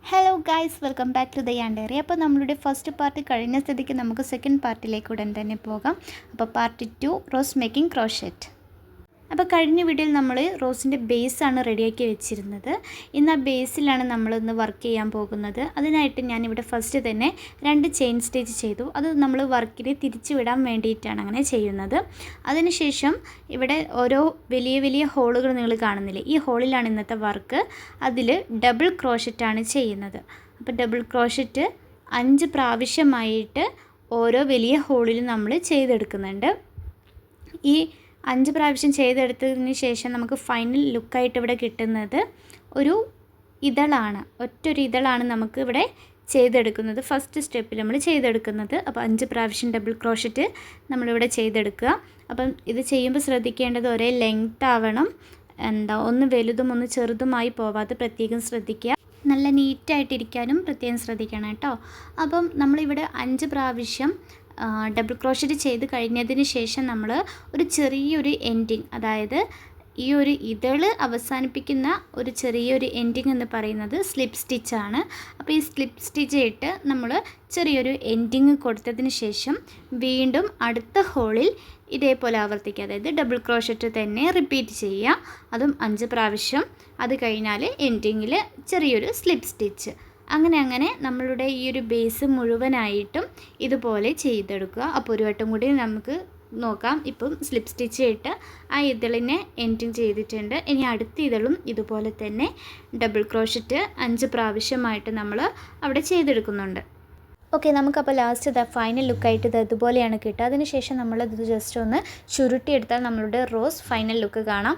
Hello guys, welcome back to the യാൻ diary. അപ്പോൾ നമ്മളുടെ ഫസ്റ്റ് പാർട്ട് കഴിഞ്ഞ സ്ഥിതിക്ക് നമുക്ക് സെക്കൻഡ് പാർട്ടിലേക്ക് ഉടൻ തന്നെ പോകാം. അപ്പോൾ പാർട്ട് 2 റോസ് മേക്കിംഗ് ക്രോഷറ്റ്. അപ്പോൾ കഴിഞ്ഞ വീഡിയോയിൽ നമ്മൾ റോസിൻ്റെ ബേസാണ് റെഡിയാക്കി വെച്ചിരുന്നത്. ഇന്ന് ആ ബേസിലാണ് നമ്മളിന്ന് വർക്ക് ചെയ്യാൻ പോകുന്നത്. അതിനായിട്ട് ഞാനിവിടെ ഫസ്റ്റ് തന്നെ 2 ചെയിൻ സ്റ്റിച്ച് ചെയ്തു. അത് നമ്മൾ വർക്കിനെ തിരിച്ചു വിടാൻ വേണ്ടിയിട്ടാണ് അങ്ങനെ ചെയ്യുന്നത്. അതിനുശേഷം ഇവിടെ ഓരോ വലിയ വലിയ ഹോളുകൾ നിങ്ങൾ കാണുന്നില്ലേ, ഈ ഹോളിലാണ് ഇന്നത്തെ വർക്ക്. അതിൽ ഡബിൾ ക്രോഷറ്റാണ് ചെയ്യുന്നത്. അപ്പോൾ ഡബിൾ ക്രോഷറ്റ് 5 പ്രാവശ്യമായിട്ട് ഓരോ വലിയ ഹോളിൽ നമ്മൾ ചെയ്തെടുക്കുന്നുണ്ട്. ഈ 5 പ്രാവശ്യം ചെയ്തെടുത്തതിന് ശേഷം നമുക്ക് ഫൈനൽ ലുക്കായിട്ട് ഇവിടെ കിട്ടുന്നത് ഒരു ഇതളാണ്. ഒറ്റൊരു ഇതളാണ് നമുക്ക് ഇവിടെ ചെയ്തെടുക്കുന്നത്. ഫസ്റ്റ് സ്റ്റെപ്പിൽ നമ്മൾ ചെയ്തെടുക്കുന്നത്. അപ്പോൾ 5 പ്രാവശ്യം ഡബിൾ ക്രോഷറ്റ് നമ്മളിവിടെ ചെയ്തെടുക്കുക. അപ്പം ഇത് ചെയ്യുമ്പോൾ ശ്രദ്ധിക്കേണ്ടത് ഒരേ ലെങ്ത് ആവണം. ഒന്ന് വലുതും ഒന്ന് ചെറുതുമായി പോവാതെ പ്രത്യേകം ശ്രദ്ധിക്കുക. നല്ല നീറ്റായിട്ടിരിക്കാനും പ്രത്യേകം ശ്രദ്ധിക്കണം കേട്ടോ. അപ്പം നമ്മളിവിടെ 5 പ്രാവശ്യം ഡബിൾ ക്രോഷറ്റ് ചെയ്ത് കഴിഞ്ഞതിന് ശേഷം നമ്മൾ ഒരു ചെറിയൊരു എൻഡിങ്, അതായത് ഈ ഒരു ഇതള് അവസാനിപ്പിക്കുന്ന ഒരു ചെറിയൊരു എൻഡിങ് എന്ന് പറയുന്നത് സ്ലിപ്പ് സ്റ്റിച്ചാണ്. അപ്പോൾ ഈ സ്ലിപ്പ് സ്റ്റിച്ച് ഇട്ട് നമ്മൾ ചെറിയൊരു എൻഡിങ് കൊടുത്തതിന് ശേഷം വീണ്ടും അടുത്ത ഹോളിൽ ഇതേപോലെ ആവർത്തിക്കുക. അതായത് ഡബിൾ ക്രോഷറ്റ് തന്നെ റിപ്പീറ്റ് ചെയ്യുക. അതും 5 പ്രാവശ്യം. അത് കഴിഞ്ഞാൽ എൻഡിങ്ങിൽ ചെറിയൊരു സ്ലിപ്പ് സ്റ്റിച്ച്. അങ്ങനെ നമ്മളുടെ ഈ ഒരു ബേസ് മുഴുവനായിട്ടും ഇതുപോലെ ചെയ്തെടുക്കുക. അപ്പോൾ ഒരു വട്ടം കൂടി നമുക്ക് നോക്കാം. ഇപ്പം സ്ലിപ്പ് സ്റ്റിച്ച് ഇട്ട് ആ ഇതളിനെ എൻഡിങ് ചെയ്തിട്ടുണ്ട്. ഇനി അടുത്ത ഇതളും ഇതുപോലെ തന്നെ ഡബിൾ ക്രോഷറ്റ് 5 പ്രാവശ്യമായിട്ട് നമ്മൾ അവിടെ ചെയ്തെടുക്കുന്നുണ്ട്. ഓക്കെ, നമുക്കപ്പോൾ ലാസ്റ്റ് ഇതാ ഫൈനൽ ലുക്കായിട്ട് ഇത് ഇതുപോലെയാണ് കിട്ടുക. അതിനുശേഷം നമ്മളത് ജസ്റ്റ് ഒന്ന് ചുരുട്ടിയെടുത്താൽ നമ്മളുടെ റോസ് ഫൈനൽ ലുക്ക് കാണാം.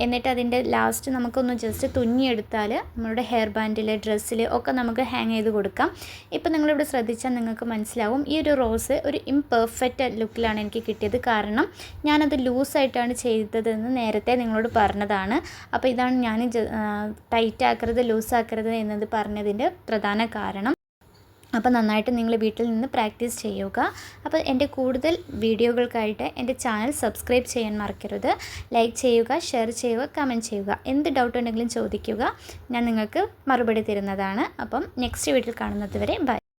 എന്നിട്ട് അതിൻ്റെ ലാസ്റ്റ് നമുക്കൊന്ന് ജസ്റ്റ് തുന്നിയെടുത്താൽ നമ്മളുടെ ഹെയർ ബാൻഡിൽ, ഡ്രസ്സിൽ ഒക്കെ നമുക്ക് ഹാങ് ചെയ്ത് കൊടുക്കാം. ഇപ്പോൾ നിങ്ങളിവിടെ ശ്രദ്ധിച്ചാൽ നിങ്ങൾക്ക് മനസ്സിലാവും ഈ ഒരു റോസ് ഒരു ഇംപെർഫെക്റ്റ് ലുക്കിലാണ് എനിക്ക് കിട്ടിയത്. കാരണം ഞാനത് ലൂസായിട്ടാണ് ചെയ്തതെന്ന് നേരത്തെ നിങ്ങളോട് പറഞ്ഞതാണ്. അപ്പോൾ ഇതാണ് ഞാൻ ടൈറ്റ് ആക്കരുത്, ലൂസാക്കരുത് എന്നത് പറഞ്ഞതിൻ്റെ പ്രധാന കാരണം. അപ്പോൾ നന്നായിട്ട് നിങ്ങൾ വീട്ടിൽ നിന്ന് പ്രാക്ടീസ് ചെയ്യുക. അപ്പോൾ എൻ്റെ കൂടുതൽ വീഡിയോകൾക്കായിട്ട് എൻ്റെ ചാനൽ സബ്സ്ക്രൈബ് ചെയ്യാൻ മറക്കരുത്. ലൈക്ക് ചെയ്യുക, ഷെയർ ചെയ്യുക, കമൻറ്റ് ചെയ്യുക. എന്ത് ഡൗട്ട് ഉണ്ടെങ്കിലും ചോദിക്കുക, ഞാൻ നിങ്ങൾക്ക് മറുപടി തരുന്നതാണ്. അപ്പം നെക്സ്റ്റ് വീഡിയോയിൽ കാണുന്നത് വരെ ബൈ.